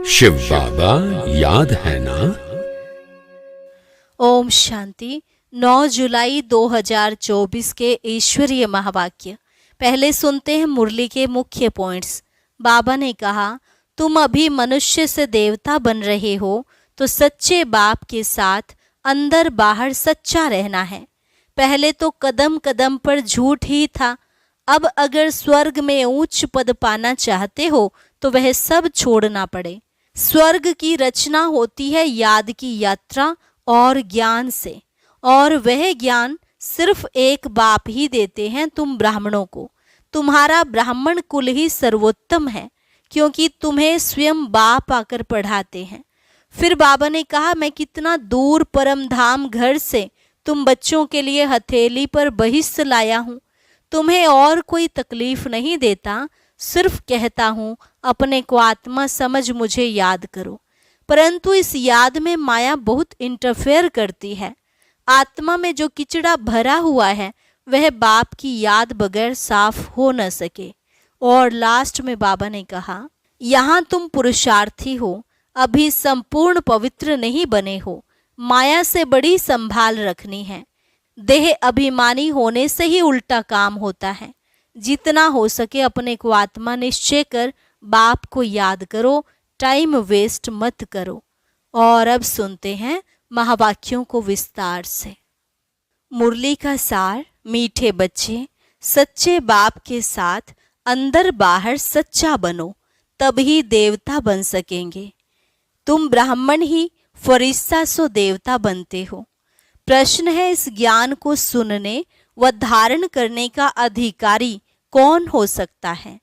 शिव बाबा याद है ना। ओम शांति। 9 जुलाई 2024 के ईश्वरीय महावाक्य। पहले सुनते हैं मुरली के मुख्य पॉइंट्स। बाबा ने कहा, तुम अभी मनुष्य से देवता बन रहे हो तो सच्चे बाप के साथ अंदर बाहर सच्चा रहना है। पहले तो कदम कदम पर झूठ ही था। अब अगर स्वर्ग में उच्च पद पाना चाहते हो तो वह सब छोड़ना पड़े। स्वर्ग की रचना होती है याद की यात्रा और ज्ञान से, और वह ज्ञान सिर्फ एक बाप ही देते हैं तुम ब्राह्मणों को। तुम्हारा ब्राह्मण कुल ही सर्वोत्तम है, क्योंकि तुम्हें स्वयं बाप आकर पढ़ाते हैं। फिर बाबा ने कहा, मैं कितना दूर परम धाम घर से तुम बच्चों के लिए हथेली पर बहिष्ठ लाया हूँ। तुम्हें और कोई तकलीफ नहीं देता, सिर्फ कहता हूँ अपने को आत्मा समझ मुझे याद करो। परंतु इस याद में माया बहुत इंटरफेयर करती है। आत्मा में जो किचड़ा भरा हुआ है वह बाप की याद बगैर साफ हो न सके। और लास्ट में बाबा ने कहा, यहाँ तुम पुरुषार्थी हो, अभी संपूर्ण पवित्र नहीं बने हो। माया से बड़ी संभाल रखनी है। देह अभिमानी होने से ही उल्टा काम होता है। जितना हो सके अपने को आत्मा निश्चय कर बाप को याद करो, टाइम वेस्ट मत करो। और अब सुनते हैं महावाक्यों को विस्तार से। मुरली का सार। मीठे बच्चे, सच्चे बाप के साथ अंदर बाहर सच्चा बनो, तभी देवता बन सकेंगे। तुम ब्राह्मण ही फरिश्ता सो देवता बनते हो। प्रश्न है, इस ज्ञान को सुनने व धारण करने का अधिकारी कौन हो सकता है?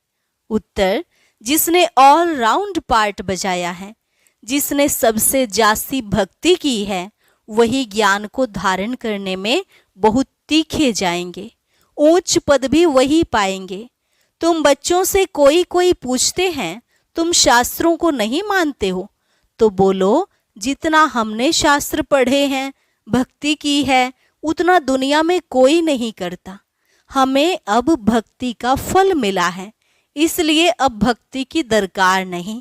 उत्तर, जिसने ऑल राउंड पार्ट बजाया है, जिसने सबसे जास्ती भक्ति की है, वही ज्ञान को धारण करने में बहुत तीखे जाएंगे। ऊंच पद भी वही पाएंगे। तुम बच्चों से कोई कोई पूछते हैं, तुम शास्त्रों को नहीं मानते हो? तो बोलो, जितना हमने शास्त्र पढ़े हैं, भक्ति की है, उतना दुनिया में कोई नहीं करता। हमें अब भक्ति का फल मिला है, इसलिए अब भक्ति की दरकार नहीं।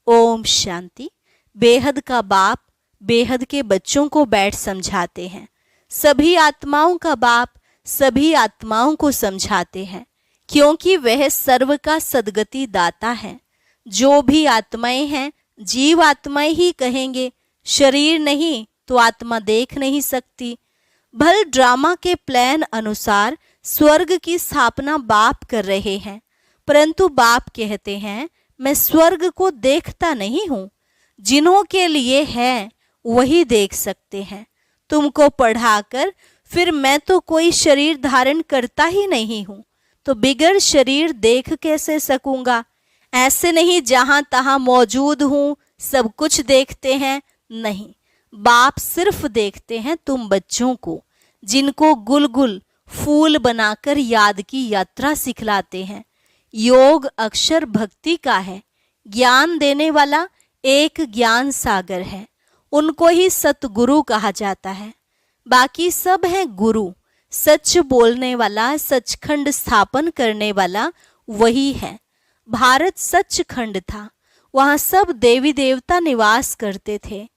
ओम शांति। बेहद का बाप बेहद के बच्चों को बैठ समझाते हैं। सभी आत्माओं का बाप सभी आत्माओं को समझाते हैं, क्योंकि वह सर्व का सद्गति दाता है। जो भी आत्माएं हैं जीव आत्माएं ही कहेंगे, शरीर नहीं तो आत्मा देख नहीं सकती। भल ड्रामा के प्लान अनुसार स्वर्ग की स्थापना बाप कर रहे हैं, परंतु बाप कहते हैं, मैं स्वर्ग को देखता नहीं हूँ। जिन्हों के लिए है वही देख सकते हैं। तुमको पढ़ाकर फिर मैं तो कोई शरीर धारण करता ही नहीं हूँ, तो बिगर शरीर देख कैसे सकूंगा? ऐसे नहीं जहां तहां मौजूद हूँ सब कुछ देखते हैं, नहीं। बाप सिर्फ देखते हैं तुम बच्चों को, जिनको गुलगुल फूल बनाकर याद की यात्रा सिखलाते हैं। योग अक्षर भक्ति का है। ज्ञान देने वाला एक ज्ञान सागर है, उनको ही सतगुरु कहा जाता है। बाकी सब हैं गुरु। सच बोलने वाला, सचखंड स्थापन करने वाला वही है। भारत सचखंड था, वहाँ सब देवी देवता निवास करते थे।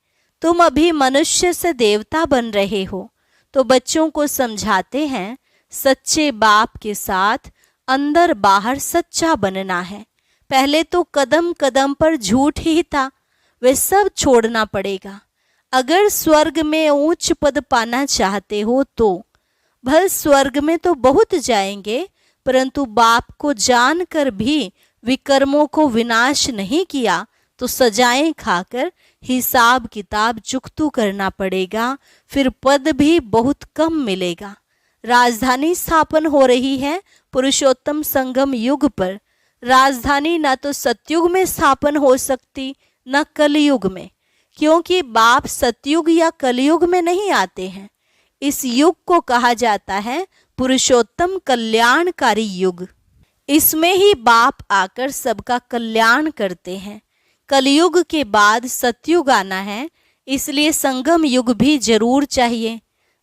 तुम अभी मनुष्य से देवता बन रहे हो, तो बच्चों को समझाते हैं, सच्चे बाप के साथ अंदर बाहर सच्चा बनना है। पहले तो कदम कदम पर झूठ ही था, वे सब छोड़ना पड़ेगा। अगर स्वर्ग में उच्च पद पाना चाहते हो तो भल स्वर्ग में तो बहुत जाएंगे, परंतु बाप को जानकर भी विकर्मों को विनाश नहीं किया तो सजाएं खाकर हिसाब किताब चुकतू करना पड़ेगा। फिर पद भी बहुत कम मिलेगा। राजधानी स्थापन हो रही है पुरुषोत्तम संगम युग पर। राजधानी ना तो सतयुग में स्थापन हो सकती न कलयुग में, क्योंकि बाप सतयुग या कलयुग में नहीं आते हैं। इस युग को कहा जाता है पुरुषोत्तम कल्याणकारी युग। इसमें ही बाप आकर सबका कल्याण करते हैं। कलयुग के बाद सतयुग आना है, इसलिए संगम युग भी जरूर चाहिए।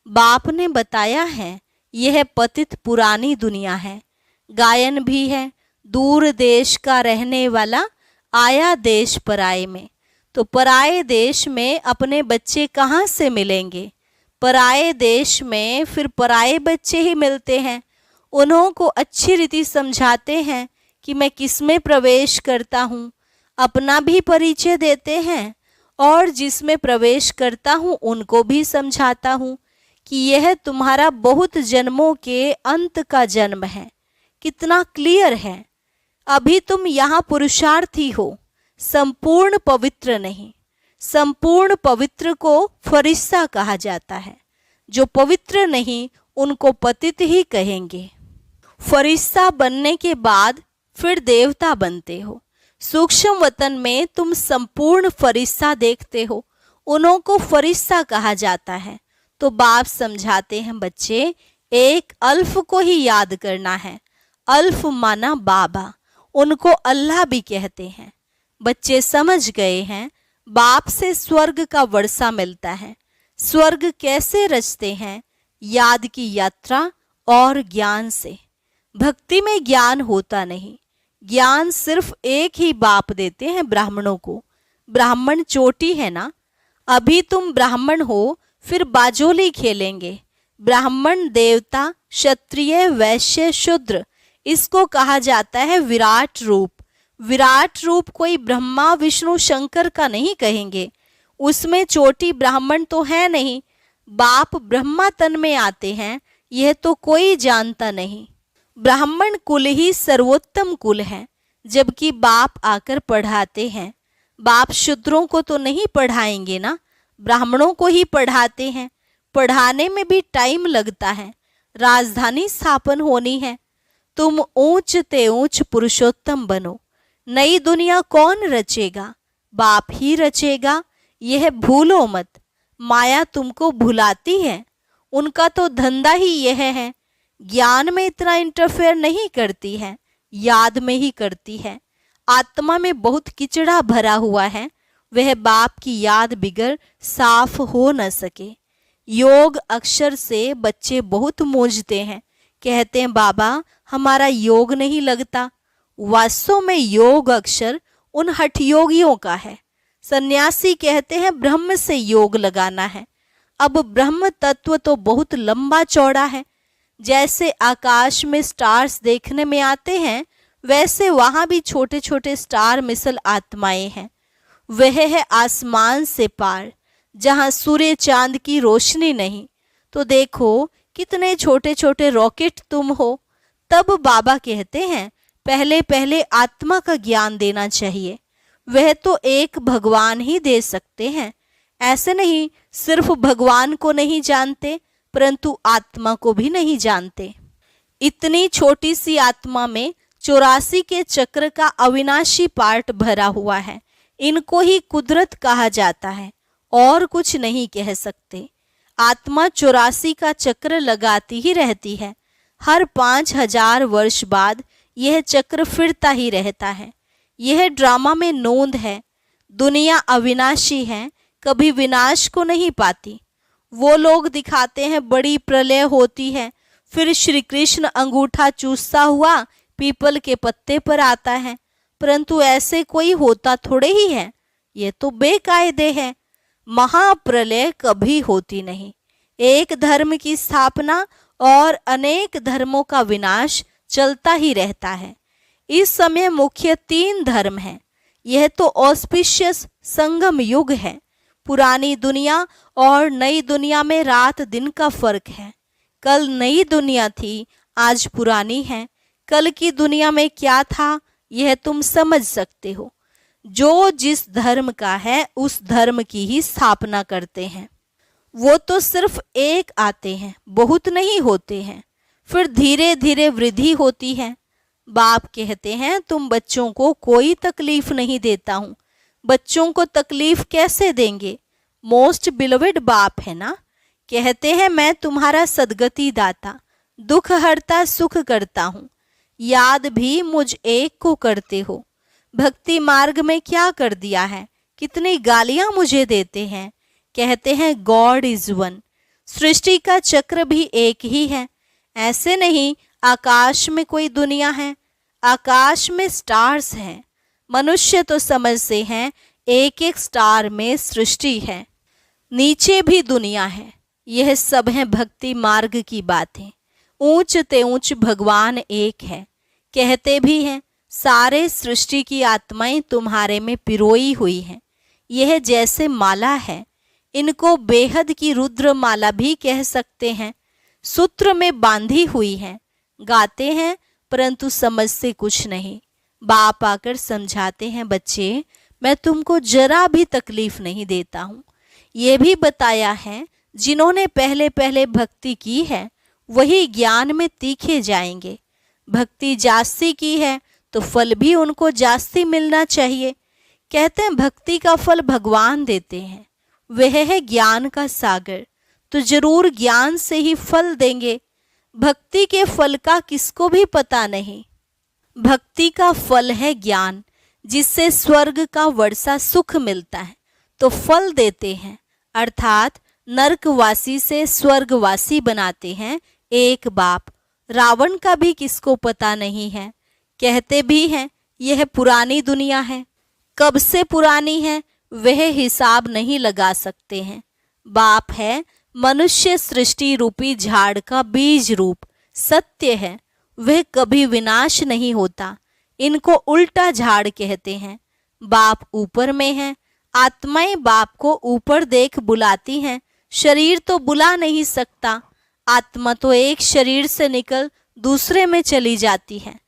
बाप ने बताया है, यह पतित पुरानी दुनिया है। गायन भी है, दूर देश का रहने वाला आया देश पराए में। तो पराये देश में अपने बच्चे कहाँ से मिलेंगे? पराये देश में फिर पराये बच्चे ही मिलते हैं। उन्हों को अच्छी रीति समझाते हैं कि मैं किस में प्रवेश करता हूँ, अपना भी परिचय देते हैं और जिसमें प्रवेश करता हूँ उनको भी समझाता हूँ कि यह तुम्हारा बहुत जन्मों के अंत का जन्म है। कितना क्लियर है। अभी तुम यहाँ पुरुषार्थी हो, संपूर्ण पवित्र नहीं। संपूर्ण पवित्र को फरिश्ता कहा जाता है, जो पवित्र नहीं उनको पतित ही कहेंगे। फरिश्ता बनने के बाद फिर देवता बनते हो। सूक्ष्म वतन में तुम संपूर्ण फरिश्ता देखते हो, उन्हों को फरिश्ता कहा जाता है। तो बाप समझाते हैं बच्चे, एक अल्फ को ही याद करना है। अल्फ माना बाबा, उनको अल्लाह भी कहते हैं। बच्चे समझ गए हैं, बाप से स्वर्ग का वर्षा मिलता है। स्वर्ग कैसे रचते हैं? याद की यात्रा और ज्ञान से। भक्ति में ज्ञान होता नहीं, ज्ञान सिर्फ एक ही बाप देते हैं ब्राह्मणों को। ब्राह्मण चोटी है ना। अभी तुम ब्राह्मण हो, फिर बाजोली खेलेंगे। ब्राह्मण, देवता, क्षत्रिय, वैश्य, शूद्र, इसको कहा जाता है विराट रूप। विराट रूप कोई ब्रह्मा विष्णु शंकर का नहीं कहेंगे, उसमें चोटी ब्राह्मण तो है नहीं। बाप ब्रह्मा तन में आते हैं, यह तो कोई जानता नहीं। ब्राह्मण कुल ही सर्वोत्तम कुल है, जबकि बाप आकर पढ़ाते हैं। बाप शूद्रों को तो नहीं पढ़ाएंगे ना, ब्राह्मणों को ही पढ़ाते हैं। पढ़ाने में भी टाइम लगता है, राजधानी स्थापन होनी है। तुम ऊंच ते ऊंच पुरुषोत्तम बनो। नई दुनिया कौन रचेगा? बाप ही रचेगा, यह भूलो मत। माया तुमको भुलाती है, उनका तो धंधा ही यह है। ज्ञान में इतना इंटरफेयर नहीं करती है, याद में ही करती है। आत्मा में बहुत किचड़ा भरा हुआ है, वह बाप की याद बिगर साफ हो न सके। योग अक्षर से बच्चे बहुत मूंझते हैं, कहते हैं बाबा हमारा योग नहीं लगता। वास्तव में योग अक्षर उन हठयोगियों का है। सन्यासी कहते हैं ब्रह्म से योग लगाना है। अब ब्रह्म तत्व तो बहुत लंबा चौड़ा है। जैसे आकाश में स्टार्स देखने में आते हैं, वैसे वहां भी छोटे छोटे स्टार मिसल आत्माएं हैं। वह है आसमान से पार, जहां सूर्य चांद की रोशनी नहीं। तो देखो कितने छोटे छोटे रॉकेट तुम हो। तब बाबा कहते हैं पहले पहले आत्मा का ज्ञान देना चाहिए। वह तो एक भगवान ही दे सकते हैं। ऐसे नहीं सिर्फ भगवान को नहीं जानते, परंतु आत्मा को भी नहीं जानते। इतनी छोटी सी आत्मा में 84 के चक्र का अविनाशी पार्ट भरा हुआ है। इनको ही कुदरत कहा जाता है, और कुछ नहीं कह सकते। आत्मा 84 का चक्र लगाती ही रहती है। हर 5000 वर्ष बाद यह चक्र फिरता ही रहता है। यह ड्रामा में नोंद है। दुनिया अविनाशी है, कभी विनाश को नहीं पाती। वो लोग दिखाते हैं बड़ी प्रलय होती है, फिर श्री कृष्ण अंगूठा चूसता हुआ पीपल के पत्ते पर आता है, परंतु ऐसे कोई होता थोड़े ही है। ये तो बेकायदे है। महाप्रलय कभी होती नहीं। एक धर्म की स्थापना और अनेक धर्मों का विनाश चलता ही रहता है। इस समय मुख्य 3 धर्म हैं। यह तो ऑस्पिशियस संगम युग है। पुरानी दुनिया और नई दुनिया में रात दिन का फर्क है। कल नई दुनिया थी, आज पुरानी है। कल की दुनिया में क्या था, यह तुम समझ सकते हो। जो जिस धर्म का है उस धर्म की ही स्थापना करते हैं। वो तो सिर्फ एक आते हैं, बहुत नहीं होते हैं, फिर धीरे धीरे वृद्धि होती है। बाप कहते हैं तुम बच्चों को कोई तकलीफ नहीं देता हूँ। बच्चों को तकलीफ कैसे देंगे? मोस्ट बिलोवेड बाप है ना। कहते हैं मैं तुम्हारा सदगति दाता, दुख हरता सुख करता हूँ। याद भी मुझ एक को करते हो। भक्ति मार्ग में क्या कर दिया है, कितनी गालियां मुझे देते हैं। कहते हैं गॉड इज वन। सृष्टि का चक्र भी एक ही है। ऐसे नहीं आकाश में कोई दुनिया है, आकाश में स्टार्स हैं। मनुष्य तो समझते हैं एक एक स्टार में सृष्टि है, नीचे भी दुनिया है। यह सब है भक्ति मार्ग की बातें। ऊंच ते ऊंच भगवान एक है। कहते भी हैं सारे सृष्टि की आत्माएं तुम्हारे में पिरोई हुई हैं। यह जैसे माला है, इनको बेहद की रुद्र माला भी कह सकते हैं। सूत्र में बांधी हुई है। गाते हैं परंतु समझते कुछ नहीं। बाप आकर समझाते हैं, बच्चे मैं तुमको जरा भी तकलीफ नहीं देता हूँ। ये भी बताया है जिन्होंने पहले पहले भक्ति की है वही ज्ञान में तीखे जाएंगे। भक्ति जास्ती की है तो फल भी उनको जास्ती मिलना चाहिए। कहते हैं भक्ति का फल भगवान देते हैं, वह है ज्ञान का सागर, तो जरूर ज्ञान से ही फल देंगे। भक्ति के फल का किसको भी पता नहीं। भक्ति का फल है ज्ञान, जिससे स्वर्ग का वर्षा सुख मिलता है, तो फल देते हैं, अर्थात नरकवासी से स्वर्गवासी बनाते हैं एक बाप। रावण का भी किसको पता नहीं है। कहते भी हैं यह पुरानी दुनिया है, कब से पुरानी है वह हिसाब नहीं लगा सकते हैं। बाप है मनुष्य सृष्टि रूपी झाड़ का बीज रूप, सत्य है वह कभी विनाश नहीं होता। इनको उल्टा झाड़ कहते हैं। बाप ऊपर में है, आत्माएं बाप को ऊपर देख बुलाती हैं। शरीर तो बुला नहीं सकता, आत्मा तो एक शरीर से निकल दूसरे में चली जाती है।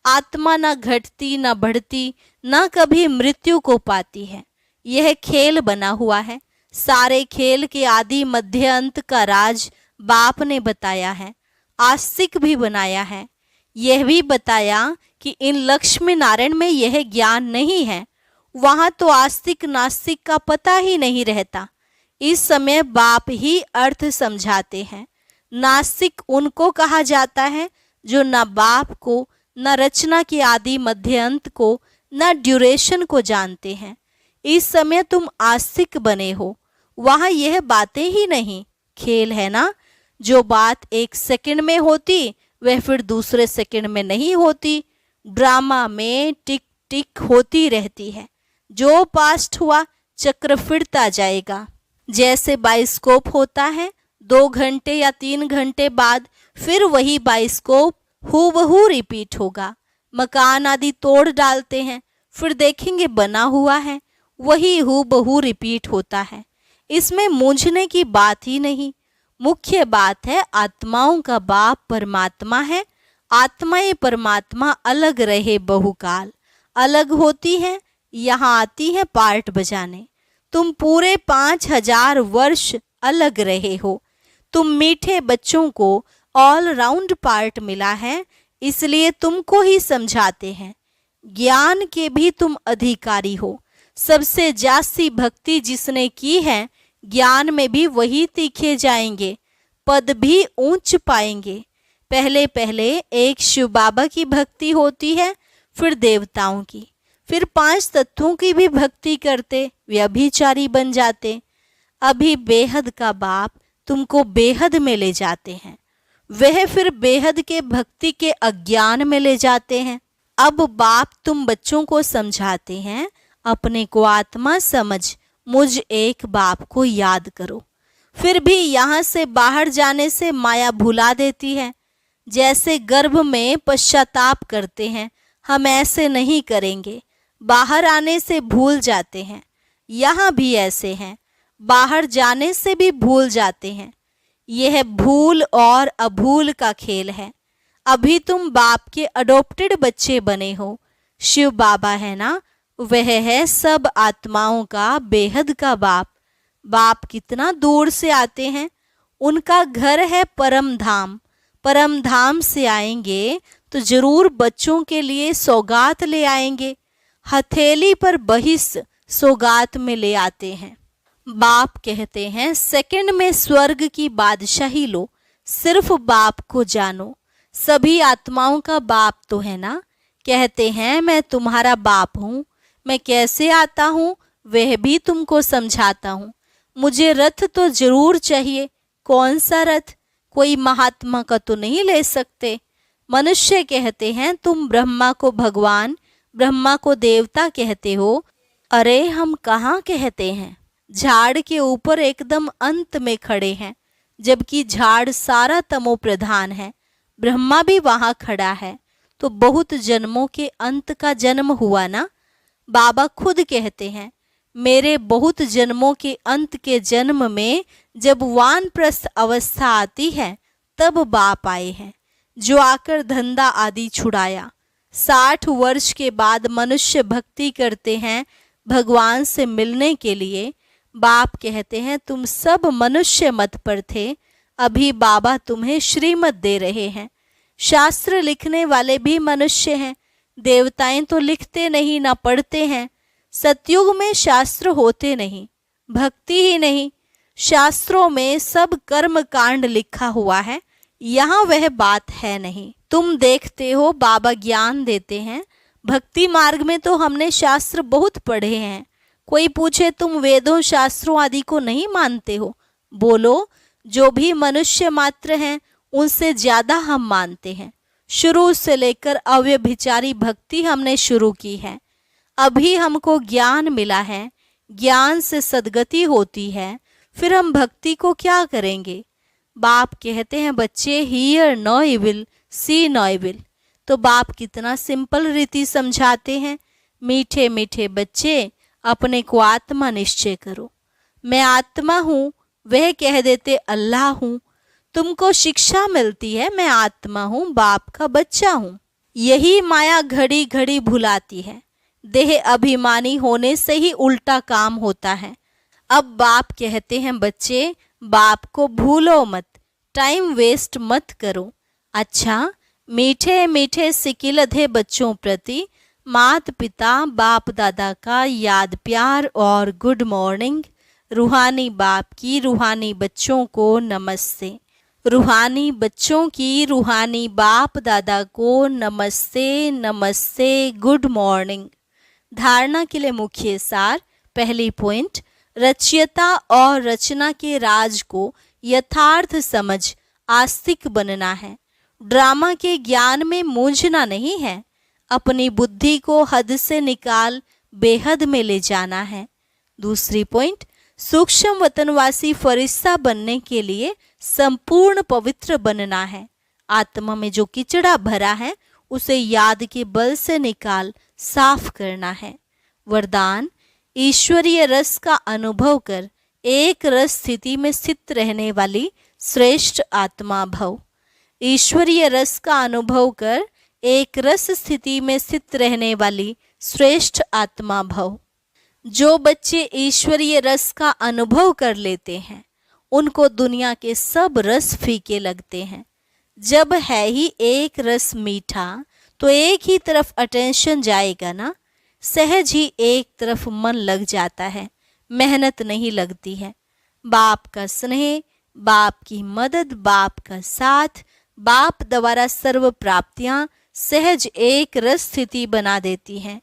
आत्मा न घटती न बढ़ती, न कभी मृत्यु को पाती है। यह खेल बना हुआ है। सारे खेल के आदि मध्य अंत का राज बाप ने बताया है, आस्तिक भी बनाया है। यह भी बताया कि इन लक्ष्मी नारायण में यह ज्ञान नहीं है, वहाँ तो आस्तिक नास्तिक का पता ही नहीं रहता। इस समय बाप ही अर्थ समझाते हैं। नास्तिक उनको कहा जाता है जो न बाप को, न रचना के आदि मध्य अंत को, न ड्यूरेशन को जानते हैं। इस समय तुम आस्तिक बने हो, वहाँ यह बातें ही नहीं। खेल है ना, जो बात एक सेकंड में होती वह फिर दूसरे सेकंड में नहीं होती। ड्रामा में टिक टिक होती रहती है। जो पास्ट हुआ चक्र फिरता जाएगा। जैसे बाइस्कोप होता है, 2 घंटे या 3 घंटे बाद फिर वही बाइस्कोप हूबहू रिपीट होगा। मकान आदि तोड़ डालते हैं, फिर देखेंगे बना हुआ है, वही हूबहू रिपीट होता है। इसमें मूंझने की बात ही नहीं। मुख्य बात है आत्माओं का बाप परमात्मा है। आत्माएं परमात्मा अलग रहे बहुकाल, अलग होती हैं, यहाँ आती है पार्ट बजाने। तुम पूरे 5000 वर्ष अलग रहे हो। तुम मीठे बच्चों को ऑल राउंड पार्ट मिला है, इसलिए तुमको ही समझाते हैं। ज्ञान के भी तुम अधिकारी हो। सबसे जास्ती भक्ति जिसने की है, ज्ञान में भी वही तीखे जाएंगे, पद भी ऊंच पाएंगे। पहले पहले एक शिव बाबा की भक्ति होती है, फिर देवताओं की, फिर 5 तत्वों की भी भक्ति करते, व्यभिचारी बन जाते। अभी बेहद का बाप तुमको बेहद में ले जाते हैं, वह फिर बेहद के भक्ति के अज्ञान में ले जाते हैं। अब बाप तुम बच्चों को समझाते हैं, अपने को आत्मा समझ, मुझ एक बाप को याद करो। फिर भी यहाँ से बाहर जाने से माया भुला देती है। जैसे गर्भ में पश्चाताप करते हैं, हम ऐसे नहीं करेंगे, बाहर आने से भूल जाते हैं। यहाँ भी ऐसे हैं, बाहर जाने से भी भूल जाते हैं। यह भूल और अभूल का खेल है। अभी तुम बाप के अडॉप्टेड बच्चे बने हो। शिव बाबा है ना, वह है सब आत्माओं का बेहद का बाप। बाप कितना दूर से आते हैं, उनका घर है परम धाम। परम धाम से आएंगे तो जरूर बच्चों के लिए सौगात ले आएंगे। हथेली पर बहिस सौगात में ले आते हैं। बाप कहते हैं सेकंड में स्वर्ग की बादशाही लो, सिर्फ बाप को जानो। सभी आत्माओं का बाप तो है ना। कहते हैं मैं तुम्हारा बाप हूँ। मैं कैसे आता हूँ वह भी तुमको समझाता हूँ। मुझे रथ तो जरूर चाहिए। कौन सा रथ? कोई महात्मा का तो नहीं ले सकते। मनुष्य कहते हैं तुम ब्रह्मा को भगवान, ब्रह्मा को देवता कहते हो। अरे हम कहाँ कहते हैं, झाड़ के ऊपर एकदम अंत में खड़े हैं, जबकि झाड़ सारा तमो प्रधान है। ब्रह्मा भी वहां खड़ा है, तो बहुत जन्मों के अंत का जन्म हुआ ना। बाबा खुद कहते हैं, मेरे बहुत जन्मों के अंत के जन्म में जब वानप्रस्थ अवस्था आती है तब बाप आए हैं, जो आकर धंधा आदि छुड़ाया। 60 वर्ष के बाद मनुष्य भक्ति करते हैं भगवान से मिलने के लिए। बाप कहते हैं, तुम सब मनुष्य मत पर थे, अभी बाबा तुम्हें श्रीमत दे रहे हैं। शास्त्र लिखने वाले भी मनुष्य हैं, देवताएं तो लिखते नहीं ना पढ़ते हैं। सतयुग में शास्त्र होते नहीं, भक्ति ही नहीं, शास्त्रों में सब कर्म कांड लिखा हुआ है, यहाँ वह बात है नहीं। तुम देखते हो बाबा ज्ञान देते हैं, भक्ति मार्ग में तो हमने शास्त्र बहुत पढ़े हैं। कोई पूछे तुम वेदों शास्त्रों आदि को नहीं मानते हो, बोलो जो भी मनुष्य मात्र हैं उनसे ज्यादा हम मानते हैं। शुरू से लेकर अव्यभिचारी भक्ति हमने शुरू की है, अभी हमको ज्ञान मिला है, ज्ञान से सद्गति होती है, फिर हम भक्ति को क्या करेंगे। बाप कहते हैं, बच्चे hear no evil see no evil. तो बाप कितना सिंपल रीति समझाते हैं, मीठे मीठे बच्चे अपने को आत्मा निश्चय करो। मैं आत्मा हूँ, वह कह देते अल्लाह हूँ। तुमको शिक्षा मिलती है, मैं आत्मा हूँ, बाप का बच्चा हूँ। यही माया घड़ी घड़ी भुलाती है, देह अभिमानी होने से ही उल्टा काम होता है। अब बाप कहते हैं, बच्चे बाप को भूलो मत, टाइम वेस्ट मत करो। अच्छा, मीठे मीठे सिकिलधे बच्चों प्रति माता पिता बाप दादा का याद प्यार और गुड मॉर्निंग। रूहानी बाप की रूहानी बच्चों को नमस्ते, रूहानी बच्चों की रूहानी बाप दादा को नमस्ते नमस्ते, गुड मॉर्निंग। धारणा के लिए मुख्य सार। पहली पॉइंट, रचयिता और रचना के राज को यथार्थ समझ आस्तिक बनना है। ड्रामा के ज्ञान में मूंझना नहीं है, अपनी बुद्धि को हद से निकाल बेहद में ले जाना है। दूसरी पॉइंट, सूक्ष्म वतनवासी फरिश्ता बनने के लिए संपूर्ण पवित्र बनना है। आत्मा में जो किचड़ा भरा है उसे याद के बल से निकाल साफ करना है। वरदान, ईश्वरीय रस का अनुभव कर एक रस स्थिति में स्थित रहने वाली श्रेष्ठ आत्मा भव। ईश्वरीय रस का अनुभव कर एक रस स्थिति में स्थित रहने वाली श्रेष्ठ आत्मा भव। जो बच्चे ईश्वरीय रस का अनुभव कर लेते हैं उनको दुनिया के सब रस फीके लगते हैं। जब है ही एक रस मीठा तो एक ही तरफ अटेंशन जाएगा ना, सहज ही एक तरफ मन लग जाता है, मेहनत नहीं लगती है। बाप का स्नेह, बाप की मदद, बाप का साथ, बाप द्वारा सर्व प्राप्तियां सहज एक रस स्थिति बना देती हैं।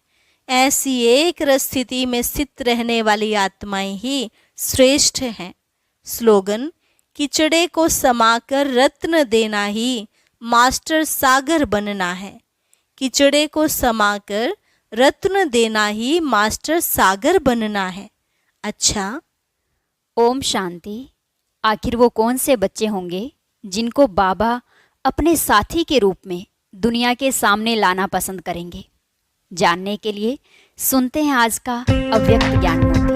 ऐसी एक रस स्थिति में स्थित रहने वाली आत्माएं ही श्रेष्ठ हैं। स्लोगन, किचड़े को समाकर रत्न देना ही मास्टर सागर बनना है। किचड़े को समाकर रत्न देना ही मास्टर सागर बनना है। अच्छा, ओम शांति। आखिर वो कौन से बच्चे होंगे जिनको बाबा अपने साथी के रूप में दुनिया के सामने लाना पसंद करेंगे? जानने के लिए सुनते हैं आज का अव्यक्त ज्ञान।